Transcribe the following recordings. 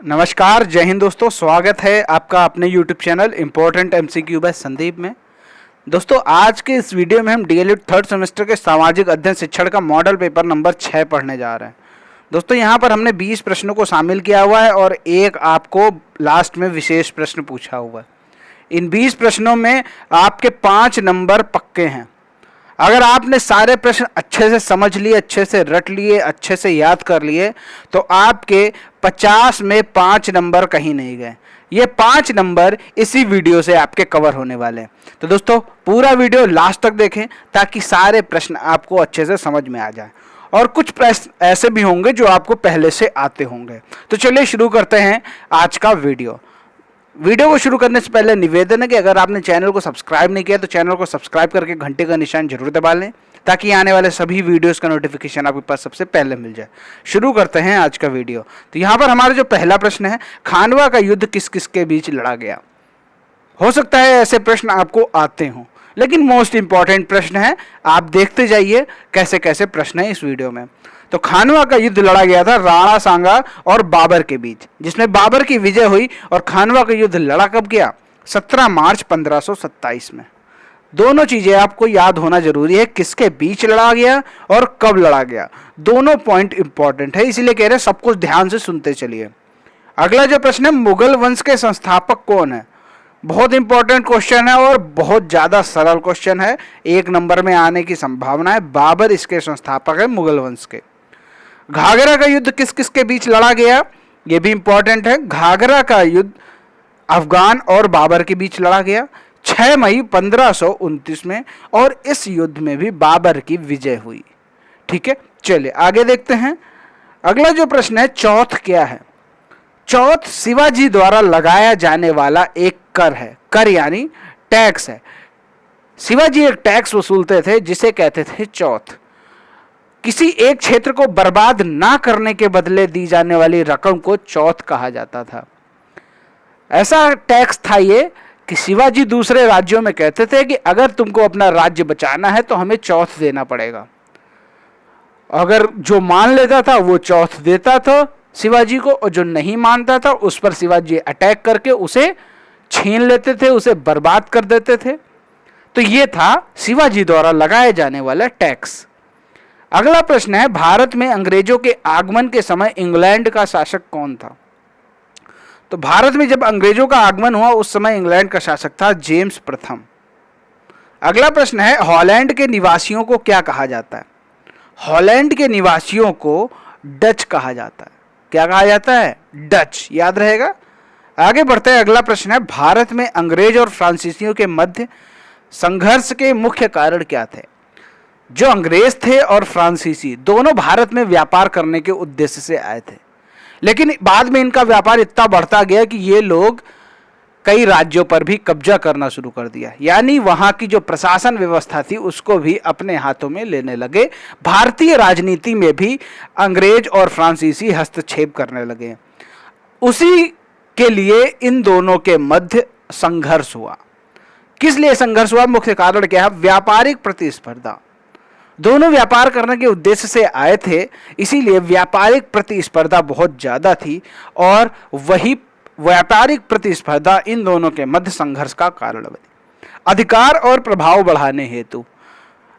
नमस्कार, जय हिंद दोस्तों। स्वागत है आपका अपने YouTube channel important MCQ by Sandeep में। दोस्तों, आज के इस वीडियो में हम DLED थर्ड सेमेस्टर के सामाजिक अध्ययन शिक्षण का मॉडल पेपर नंबर 6 पढ़ने जा रहे हैं। दोस्तों, यहाँ पर हमने 20 प्रश्नों को शामिल किया हुआ है और एक आपको लास्ट में विशेष प्रश्न पूछा हुआ है। इन 20 प्रश्नों में आपके 5 नंबर पक्के हैं। अगर आपने सारे प्रश्न अच्छे से समझ लिए, अच्छे से रट लिए, अच्छे से याद कर लिए, तो आपके 50 में 5 नंबर कहीं नहीं गए। ये 5 नंबर इसी वीडियो से आपके कवर होने वाले हैं। तो दोस्तों, पूरा वीडियो लास्ट तक देखें ताकि सारे प्रश्न आपको अच्छे से समझ में आ जाए। और कुछ प्रश्न ऐसे भी होंगे जो आपको पहले से आते होंगे। तो चलिए शुरू करते हैं आज का वीडियो को शुरू करने से पहले निवेदन है कि अगर आपने चैनल को सब्सक्राइब नहीं किया तो चैनल को सब्सक्राइब करके घंटे का निशान जरूर दबा लें ताकि आने वाले सभी वीडियोस का नोटिफिकेशन आपके पास सबसे पहले मिल जाए। शुरू करते हैं आज का वीडियो। तो यहाँ पर हमारा जो पहला प्रश्न है, खानवा का युद्ध किस किस के बीच लड़ा गया। हो सकता है ऐसे प्रश्न आपको आते हों, लेकिन मोस्ट इंपॉर्टेंट प्रश्न है। आप देखते जाइए कैसे कैसे प्रश्न है इस वीडियो में। तो खानवा का युद्ध लड़ा गया था राणा सांगा और बाबर के बीच, जिसमें बाबर की विजय हुई। और खानवा का युद्ध लड़ा कब गया? 17 मार्च 1527 में। दोनों चीजें आपको याद होना जरूरी है, किसके बीच लड़ा गया और कब लड़ा गया। दोनों पॉइंट इंपॉर्टेंट है, इसीलिए कह रहे हैं सब कुछ ध्यान से सुनते चलिए। अगला जो प्रश्न है, मुगल वंश के संस्थापक कौन है? बहुत इंपॉर्टेंट क्वेश्चन है और बहुत ज्यादा सरल क्वेश्चन है, 1 नंबर में आने की संभावना है। बाबर इसके संस्थापक है मुगल वंश के। घाघरा का युद्ध किस किस के बीच लड़ा गया? यह भी इंपॉर्टेंट है। घाघरा का युद्ध अफगान और बाबर के बीच लड़ा गया 6 मई 1529 में, और इस युद्ध में भी बाबर की विजय हुई। ठीक है, चलिए आगे देखते हैं। अगला जो प्रश्न है, चौथ क्या है? चौथ शिवाजी द्वारा लगाया जाने वाला एक कर है। कर यानी टैक्स है। शिवाजी एक टैक्स वसूलते थे जिसे कहते थे चौथ। किसी एक क्षेत्र को बर्बाद ना करने के बदले दी जाने वाली रकम को चौथ कहा जाता था। ऐसा टैक्स था ये कि शिवाजी दूसरे राज्यों में कहते थे कि अगर तुमको अपना राज्य बचाना है तो हमें चौथ देना पड़ेगा। अगर जो मान लेता था वो चौथ देता था शिवाजी को, और जो नहीं मानता था उस पर शिवाजी अटैक करके उसे छीन लेते थे, उसे बर्बाद कर देते थे। तो ये था शिवाजी द्वारा लगाए जाने वाला टैक्स। अगला प्रश्न है, भारत में अंग्रेजों के आगमन के समय इंग्लैंड का शासक कौन था? तो भारत में जब अंग्रेजों का आगमन हुआ उस समय इंग्लैंड का शासक था जेम्स प्रथम। अगला प्रश्न है, हॉलैंड के निवासियों को क्या कहा जाता है? हॉलैंड के निवासियों को डच कहा जाता है। क्या कहा जाता है? डच। याद रहेगा। आगे बढ़ते हैं। अगला प्रश्न है, भारत में अंग्रेज और फ्रांसीसियों के मध्य संघर्ष के मुख्य कारण क्या थे? जो अंग्रेज थे और फ्रांसीसी दोनों भारत में व्यापार करने के उद्देश्य से आए थे, लेकिन बाद में इनका व्यापार इतना बढ़ता गया कि ये लोग कई राज्यों पर भी कब्जा करना शुरू कर दिया, यानी वहां की जो प्रशासन व्यवस्था थी उसको भी अपने हाथों में लेने लगे। भारतीय राजनीति में भी अंग्रेज और फ्रांसीसी हस्तक्षेप करने लगे। उसी के लिए इन दोनों के मध्य संघर्ष हुआ। किस लिए संघर्ष हुआ? मुख्य कारण क्या है? व्यापारिक प्रतिस्पर्धा। दोनों व्यापार करने के उद्देश्य से आए थे, इसीलिए व्यापारिक प्रतिस्पर्धा बहुत ज्यादा थी, और वही व्यापारिक प्रतिस्पर्धा इन दोनों के मध्य संघर्ष का कारण बनी। अधिकार और प्रभाव बढ़ाने हेतु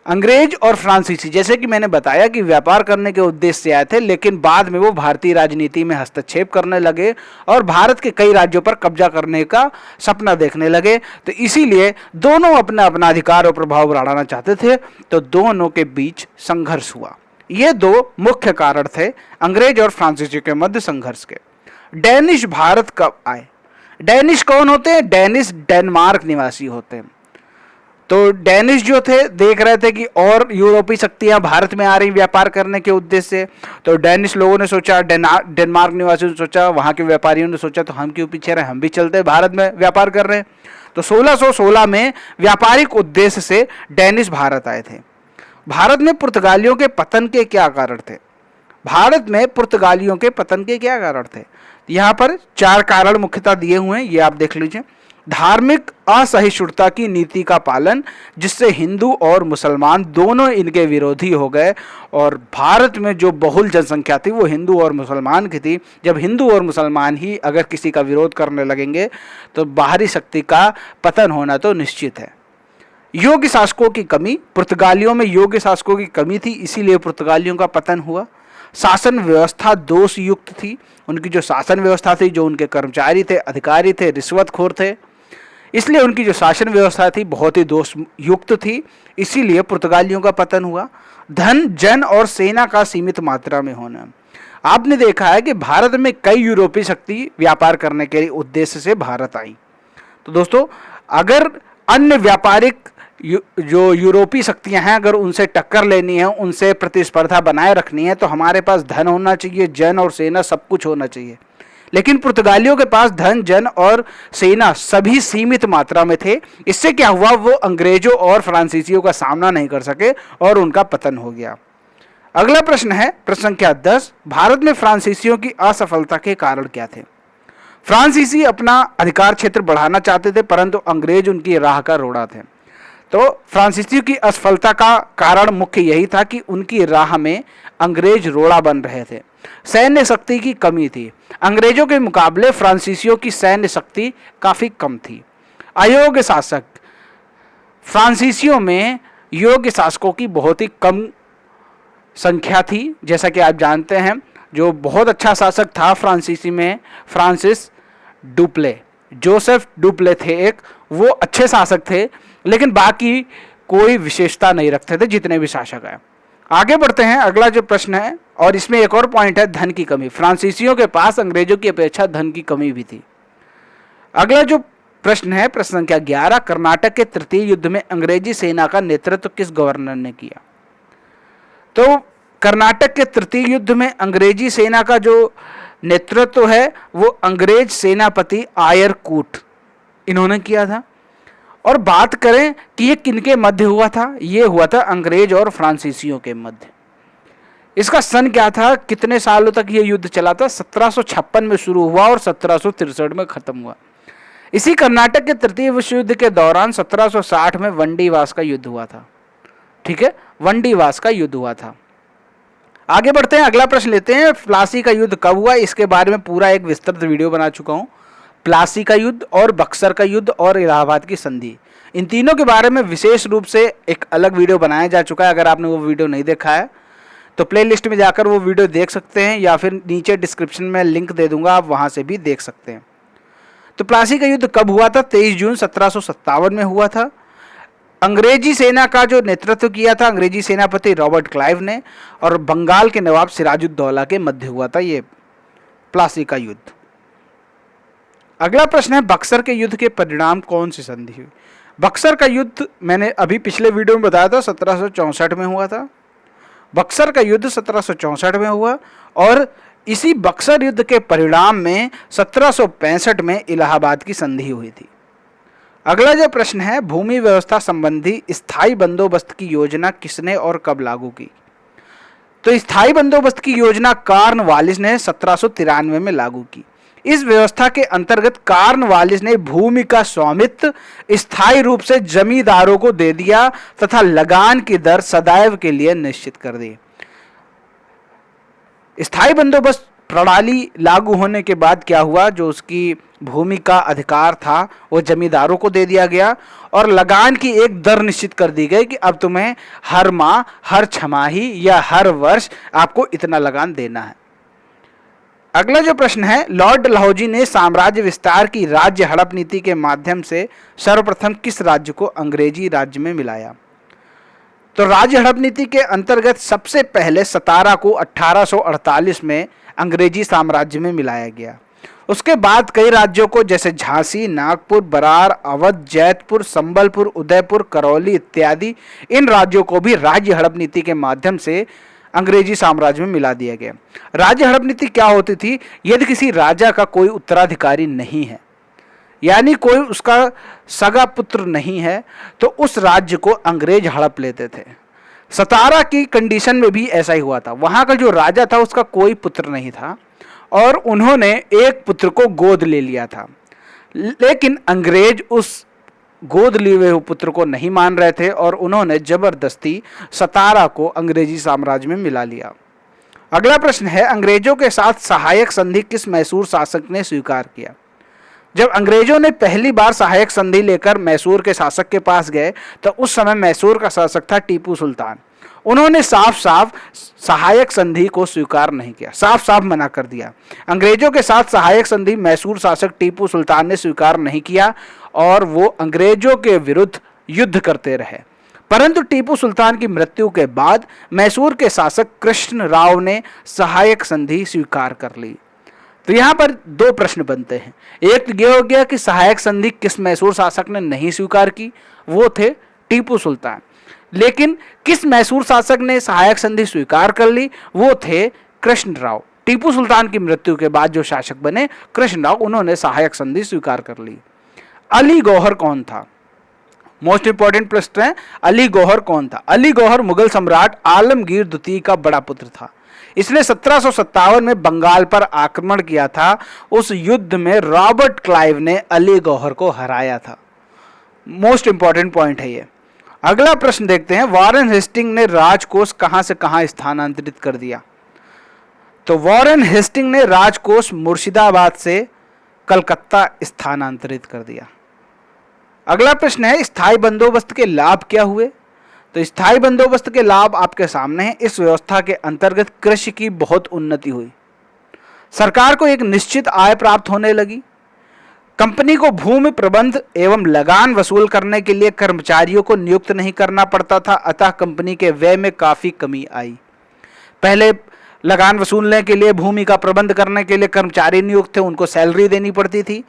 अंग्रेज और फ्रांसीसी, जैसे कि मैंने बताया कि व्यापार करने के उद्देश्य से आए थे, लेकिन बाद में वो भारतीय राजनीति में हस्तक्षेप करने लगे और भारत के कई राज्यों पर कब्जा करने का सपना देखने लगे। तो इसीलिए दोनों अपना अपना अधिकार और प्रभाव बढ़ाना चाहते थे, तो दोनों के बीच संघर्ष हुआ। ये 2 मुख्य कारण थे अंग्रेज और फ्रांसीसी के मध्य संघर्ष के। डेनिश भारत कब आए? डेनिश कौन होते हैं? डेनिश डेनमार्क निवासी होते हैं। तो डेनिश जो थे देख रहे थे कि और यूरोपीय शक्तियां भारत में आ रही व्यापार करने के उद्देश्य से, तो डेनिश लोगों ने सोचा, डेनमार्क निवासियों ने सोचा, वहां के व्यापारियों ने सोचा तो हम क्यों पीछे रहे, हम भी चलते भारत में व्यापार कर रहे हैं। तो 1616 में व्यापारिक उद्देश्य से डेनिश भारत आए थे। भारत में पुर्तगालियों के पतन के क्या कारण थे? भारत में पुर्तगालियों के पतन के क्या कारण थे? यहाँ पर 4 कारण मुख्यतः दिए हुए हैं, ये आप देख लीजिए। धार्मिक असहिष्णुता की नीति का पालन, जिससे हिंदू और मुसलमान दोनों इनके विरोधी हो गए। और भारत में जो बहुल जनसंख्या थी वो हिंदू और मुसलमान की थी। जब हिंदू और मुसलमान ही अगर किसी का विरोध करने लगेंगे तो बाहरी शक्ति का पतन होना तो निश्चित है। योग्य शासकों की कमी, पुर्तगालियों में योग्य शासकों की कमी थी, इसीलिए पुर्तगालियों का पतन हुआ। शासन व्यवस्था दोष युक्त थी, उनकी जो शासन व्यवस्था थी, जो उनके कर्मचारी थे, अधिकारी थे, रिश्वतखोर थे, इसलिए उनकी जो शासन व्यवस्था थी बहुत ही दोष युक्त थी, इसीलिए पुर्तगालियों का पतन हुआ। धन, जन और सेना का सीमित मात्रा में होना। आपने देखा है कि भारत में कई यूरोपीय शक्ति व्यापार करने के उद्देश्य से भारत आई। तो दोस्तों, अगर अन्य व्यापारिक जो यूरोपीय शक्तियां हैं, अगर उनसे टक्कर लेनी है, उनसे प्रतिस्पर्धा बनाए रखनी है, तो हमारे पास धन होना चाहिए, जन और सेना सब कुछ होना चाहिए। लेकिन पुर्तगालियों के पास धन, जन और सेना सभी सीमित मात्रा में थे। इससे क्या हुआ, वो अंग्रेजों और फ्रांसीसियों का सामना नहीं कर सके और उनका पतन हो गया। अगला प्रश्न है प्रश्न संख्या 10, भारत में फ्रांसीसियों की असफलता के कारण क्या थे? फ्रांसीसी अपना अधिकार क्षेत्र बढ़ाना चाहते थे, परंतु अंग्रेज उनकी राह का रोड़ा थे। तो फ्रांसीसियों की असफलता का कारण मुख्य यही था कि उनकी राह में अंग्रेज रोड़ा बन रहे थे। सैन्य शक्ति की कमी थी, अंग्रेजों के मुकाबले फ्रांसीसियों की सैन्य शक्ति काफी कम थी। अयोग्य शासक, फ्रांसीसियों में योग्य शासकों की बहुत ही कम संख्या थी। जैसा कि आप जानते हैं, जो बहुत अच्छा शासक था फ्रांसीसी में, फ्रांसिस डुप्ले, जोसेफ डुप्ले थे एक, वो अच्छे शासक थे, लेकिन बाकी कोई विशेषता नहीं रखते थे जितने भी शासक हैं। आगे बढ़ते हैं, अगला जो प्रश्न है, और इसमें एक और पॉइंट है, धन की कमी। फ्रांसीसियों के पास अंग्रेजों की अपेक्षा धन की कमी भी थी। अगला जो प्रश्न है प्रश्न संख्या 11, कर्नाटक के तृतीय युद्ध में अंग्रेजी सेना का नेतृत्व किस गवर्नर ने किया? तो कर्नाटक के तृतीय युद्ध में अंग्रेजी सेना का जो नेतृत्व है वो अंग्रेज सेनापति आयरकूट, इन्होंने किया था। और बात करें कि ये किनके मध्य हुआ था, ये हुआ था अंग्रेज और फ्रांसीसियों के मध्य। इसका सन क्या था, कितने सालों तक ये युद्ध चला था? 1756 में शुरू हुआ और 1763 में खत्म हुआ। इसी कर्नाटक के तृतीय विश्व युद्ध के दौरान 1760 में वंडीवास का युद्ध हुआ था। ठीक है, वंडीवास का युद्ध हुआ था। आगे बढ़ते हैं, अगला प्रश्न लेते हैं, प्लासी का युद्ध कब हुआ? इसके बारे में पूरा एक विस्तृत वीडियो बना चुका हूं। प्लासी का युद्ध और बक्सर का युद्ध और इलाहाबाद की संधि, इन तीनों के बारे में विशेष रूप से एक अलग वीडियो बनाया जा चुका है। अगर आपने वो वीडियो नहीं देखा है तो प्लेलिस्ट में जाकर वो वीडियो देख सकते हैं, या फिर नीचे डिस्क्रिप्शन में लिंक दे दूंगा, आप वहां से भी देख सकते हैं। तो प्लासी का युद्ध कब हुआ था? 23 जून 1757 में हुआ था। अंग्रेजी सेना का जो नेतृत्व किया था अंग्रेजी सेनापति रॉबर्ट क्लाइव ने, और बंगाल के नवाब सिराजुद्दौला के मध्य हुआ था ये प्लासी का युद्ध। अगला प्रश्न है, बक्सर के युद्ध के परिणाम कौन सी संधि हुई? बक्सर का युद्ध मैंने अभी पिछले वीडियो में बताया था, 1764 में हुआ था। बक्सर का युद्ध 1764 में हुआ, और इसी बक्सर युद्ध के परिणाम में 1765 में इलाहाबाद की संधि हुई थी। अगला जो प्रश्न है, भूमि व्यवस्था संबंधी स्थायी बंदोबस्त की योजना किसने और कब लागू की? तो स्थायी बंदोबस्त की योजना कॉर्नवालिस ने 1793 में लागू की। इस व्यवस्था के अंतर्गत कॉर्नवालिस ने भूमि का स्वामित्व स्थायी रूप से जमींदारों को दे दिया तथा लगान की दर सदैव के लिए निश्चित कर दी। स्थायी बंदोबस्त प्रणाली लागू होने के बाद क्या हुआ, जो उसकी भूमि का अधिकार था वो जमींदारों को दे दिया गया, और लगान की एक दर निश्चित कर दी गई कि अब तुम्हें हर माह, हर छमाही या हर वर्ष आपको इतना लगान देना है। अगला जो प्रश्न है, लॉर्ड डलहौजी ने साम्राज्य विस्तार की राज्य हड़प नीति के माध्यम से सर्वप्रथम किस राज्य को अंग्रेजी राज्य में मिलाया? तो राज्य हड़प नीति के अंतर्गत सबसे पहले सतारा को 1848 में अंग्रेजी साम्राज्य में मिलाया गया। उसके बाद कई राज्यों को, जैसे झांसी, नागपुर, बरार, अवध, जैतपुर, संबलपुर, उदयपुर, करौली इत्यादि, इन राज्यों को भी राज्य हड़प नीति के माध्यम से अंग्रेजी साम्राज्य में मिला दिया गया। राज्य हड़प नीति क्या होती थी? यदि किसी राजा का कोई उत्तराधिकारी नहीं है, यानी कोई उसका सगा पुत्र नहीं है, तो उस राज्य को अंग्रेज हड़प लेते थे। सतारा की कंडीशन में भी ऐसा ही हुआ था। वहां का जो राजा था उसका कोई पुत्र नहीं था और उन्होंने एक पुत्र को गोद ले लिया था, लेकिन अंग्रेज उस गोद लिए हुए पुत्र को नहीं मान रहे थे और उन्होंने जबरदस्ती सतारा को अंग्रेजी साम्राज्य में मिला लिया। अगला प्रश्न है, अंग्रेजों के साथ सहायक संधि किस मैसूर शासक ने स्वीकार किया? जब अंग्रेजों ने पहली बार सहायक संधि लेकर मैसूर के शासक के पास गए तो उस समय मैसूर का शासक था टीपू सुल्तान। उन्होंने साफ साफ सहायक संधि को स्वीकार नहीं किया, साफ साफ मना कर दिया। अंग्रेजों के साथ सहायक संधि मैसूर शासक टीपू सुल्तान ने स्वीकार नहीं किया और वो अंग्रेजों के विरुद्ध युद्ध करते रहे। परंतु टीपू सुल्तान की मृत्यु के बाद मैसूर के शासक कृष्ण राव ने सहायक संधि स्वीकार कर ली। तो यहां पर दो प्रश्न बनते हैं। एक तो यह हो गया कि सहायक संधि किस मैसूर शासक ने नहीं स्वीकार की, वो थे टीपू सुल्तान। लेकिन किस मैसूर शासक ने सहायक संधि स्वीकार कर ली, वो थे कृष्ण राव। टीपू सुल्तान की मृत्यु के बाद जो शासक बने कृष्ण राव, उन्होंने सहायक संधि स्वीकार कर ली। अली गौहर कौन था? मोस्ट इंपॉर्टेंट प्रश्न है, अली गौहर कौन था? अली गौहर मुगल सम्राट आलमगीर द्वितीय का बड़ा पुत्र था। इसने 1757 में बंगाल पर आक्रमण किया था। उस युद्ध में रॉबर्ट क्लाइव ने अली गौहर को हराया था। मोस्ट इंपॉर्टेंट पॉइंट है ये। अगला प्रश्न देखते हैं, वॉरेन हेस्टिंग ने राजकोष कहां से कहां स्थानांतरित कर दिया? तो वॉरेन हेस्टिंग ने राजकोष मुर्शिदाबाद से कलकत्ता स्थानांतरित कर दिया। अगला प्रश्न है, स्थायी बंदोबस्त के लाभ क्या हुए? तो स्थायी बंदोबस्त के लाभ आपके सामने हैं। इस व्यवस्था के अंतर्गत कृषि की बहुत उन्नति हुई, सरकार को एक निश्चित आय प्राप्त होने लगी, कंपनी को भूमि प्रबंध एवं लगान वसूल करने के लिए कर्मचारियों को नियुक्त नहीं करना पड़ता था, अतः कंपनी के व्यय में काफी कमी आई। पहले लगान वसूलने के लिए, भूमि का प्रबंध करने के लिए कर्मचारी नियुक्त थे, उनको सैलरी देनी पड़ती थी।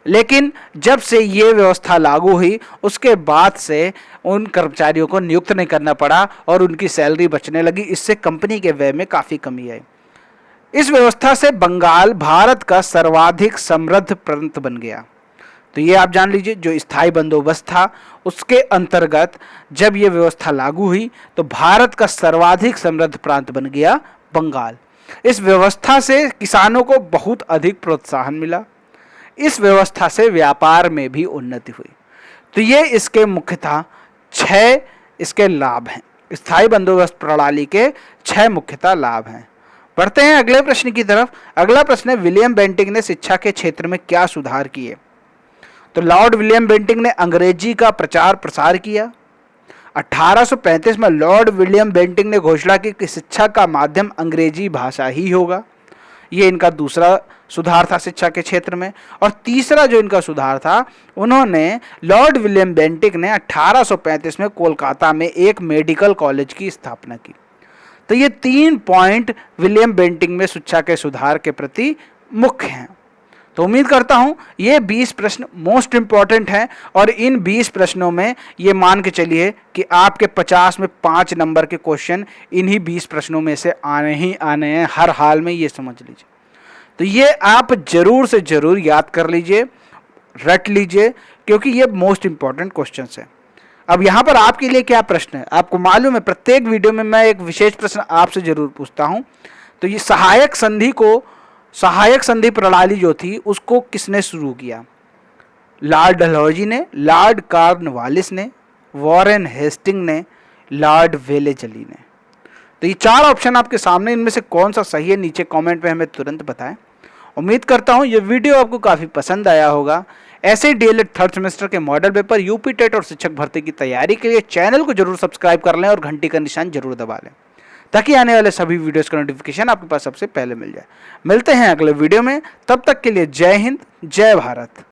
लेकिन जब से ये व्यवस्था लागू हुई उसके बाद से उन कर्मचारियों को नियुक्त नहीं करना पड़ा और उनकी सैलरी बचने लगी। इससे कंपनी के व्यय में काफ़ी कमी आई। इस व्यवस्था से बंगाल भारत का सर्वाधिक समृद्ध प्रांत बन गया। तो ये आप जान लीजिए, जो स्थायी बंदोबस्त था उसके अंतर्गत जब ये व्यवस्था लागू हुई तो भारत का सर्वाधिक समृद्ध प्रांत बन गया बंगाल। इस व्यवस्था से किसानों को बहुत अधिक प्रोत्साहन मिला। इस व्यवस्था से व्यापार में भी उन्नति हुई। तो ये इसके मुख्यतः 6 इसके लाभ हैं। स्थायी बंदोबस्त प्रणाली के 6 मुख्यतः लाभ हैं। बढ़ते हैं अगले प्रश्न की तरफ। अगला प्रश्न है, विलियम बेंटिंक ने शिक्षा के क्षेत्र में क्या सुधार किए? तो लॉर्ड विलियम बेंटिंक ने अंग्रेजी का प्रचार प्रसार किया। 1835 में लॉर्ड विलियम बेंटिंक ने घोषणा की कि शिक्षा का माध्यम अंग्रेजी भाषा ही होगा। ये इनका दूसरा सुधार था शिक्षा के क्षेत्र में। और तीसरा जो इनका सुधार था, उन्होंने लॉर्ड विलियम बेंटिक ने 1835 में कोलकाता में एक मेडिकल कॉलेज की स्थापना की। तो ये 3 पॉइंट विलियम बेंटिक में शिक्षा के सुधार के प्रति मुख्य हैं। तो उम्मीद करता हूँ ये 20 प्रश्न मोस्ट इंपॉर्टेंट हैं और इन 20 प्रश्नों में ये मान के चलिए कि आपके 50 में 5 नंबर के क्वेश्चन इन्हीं 20 प्रश्नों में से आने ही आने हैं, हर हाल में, ये समझ लीजिए। तो ये आप जरूर से जरूर याद कर लीजिए, रट लीजिए, क्योंकि ये मोस्ट इंपॉर्टेंट क्वेश्चन है। अब यहाँ पर आपके लिए क्या प्रश्न है? आपको मालूम है प्रत्येक वीडियो में मैं एक विशेष प्रश्न आपसे जरूर पूछता हूँ। तो ये सहायक संधि प्रणाली जो थी उसको किसने शुरू किया? लॉर्ड डलहौजी ने, लॉर्ड कॉर्नवालिस ने, वॉरेन हेस्टिंग ने, लॉर्ड वेलेस्ली ने। तो ये 4 ऑप्शन आपके सामने, इनमें से कौन सा सही है नीचे कमेंट में हमें तुरंत बताएं। उम्मीद करता हूँ ये वीडियो आपको काफ़ी पसंद आया होगा। ऐसे ही डीएलएड 3rd सेमेस्टर के मॉडल पेपर, यूपी टेट और शिक्षक भर्ती की तैयारी के लिए चैनल को जरूर सब्सक्राइब कर लें और घंटी का निशान जरूर दबा लें, ताकि आने वाले सभी वीडियोस का नोटिफिकेशन आपके पास सबसे पहले मिल जाए। मिलते हैं अगले वीडियो में, तब तक के लिए जय हिंद, जय भारत।